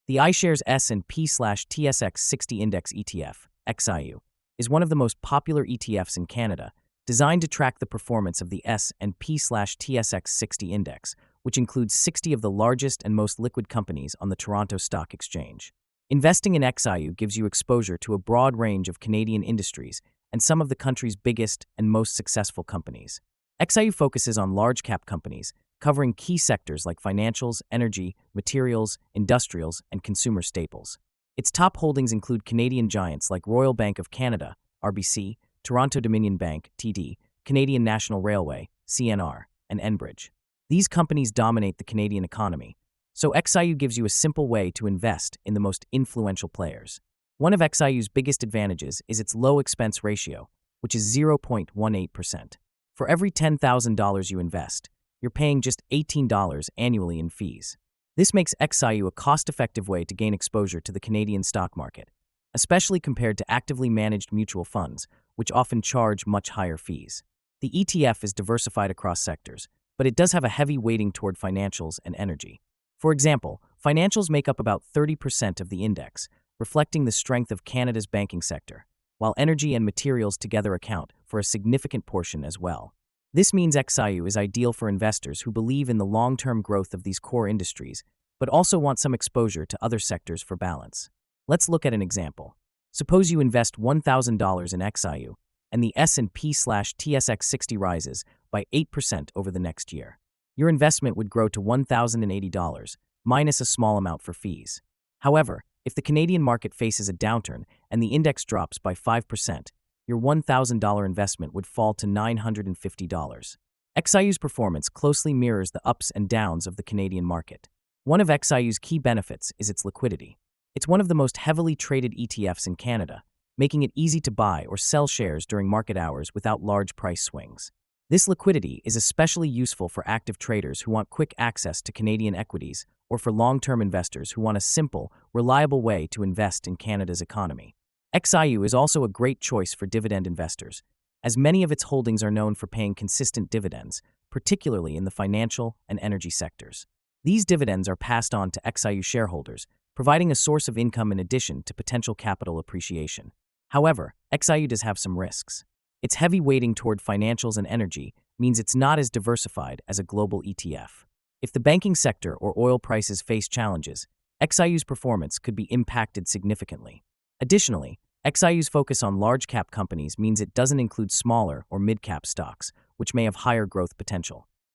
The iShares S&P/TSX 60 Index ETF XIU is one of the most popular ETFs in Canada, designed to track the performance of the S&P/TSX 60 Index, which includes 60 of the largest and most liquid companies on the Toronto Stock Exchange. Investing in XIU gives you exposure to a broad range of Canadian industries and some of the country's biggest and most successful companies. XIU focuses on large-cap companies, covering key sectors like financials, energy, materials, industrials, and consumer staples. Its top holdings include Canadian giants like Royal Bank of Canada, RBC, Toronto Dominion Bank, TD, Canadian National Railway, CNR, and Enbridge. These companies dominate the Canadian economy, so XIU gives you a simple way to invest in the most influential players. One of XIU's biggest advantages is its low expense ratio, which is 0.18%. For every $10,000 you invest, you're paying just $18 annually in fees. This makes XIU a cost-effective way to gain exposure to the Canadian stock market, especially compared to actively managed mutual funds, which often charge much higher fees. The ETF is diversified across sectors, but it does have a heavy weighting toward financials and energy. For example, financials make up about 30% of the index, reflecting the strength of Canada's banking sector, while energy and materials together account for a significant portion as well. This means XIU is ideal for investors who believe in the long-term growth of these core industries, but also want some exposure to other sectors for balance. Let's look at an example. Suppose you invest $1,000 in XIU, and the S&P/TSX 60 rises by 8% over the next year. Your investment would grow to $1,080, minus a small amount for fees. However, if the Canadian market faces a downturn and the index drops by 5%, your $1,000 investment would fall to $950. XIU's performance closely mirrors the ups and downs of the Canadian market. One of XIU's key benefits is its liquidity. It's one of the most heavily traded ETFs in Canada, making it easy to buy or sell shares during market hours without large price swings. This liquidity is especially useful for active traders who want quick access to Canadian equities or for long-term investors who want a simple, reliable way to invest in Canada's economy. XIU is also a great choice for dividend investors, as many of its holdings are known for paying consistent dividends, particularly in the financial and energy sectors. These dividends are passed on to XIU shareholders, providing a source of income in addition to potential capital appreciation. However, XIU does have some risks. Its heavy weighting toward financials and energy means it's not as diversified as a global ETF. If the banking sector or oil prices face challenges, XIU's performance could be impacted significantly. Additionally, XIU's focus on large-cap companies means it doesn't include smaller or mid-cap stocks, which may have higher growth potential.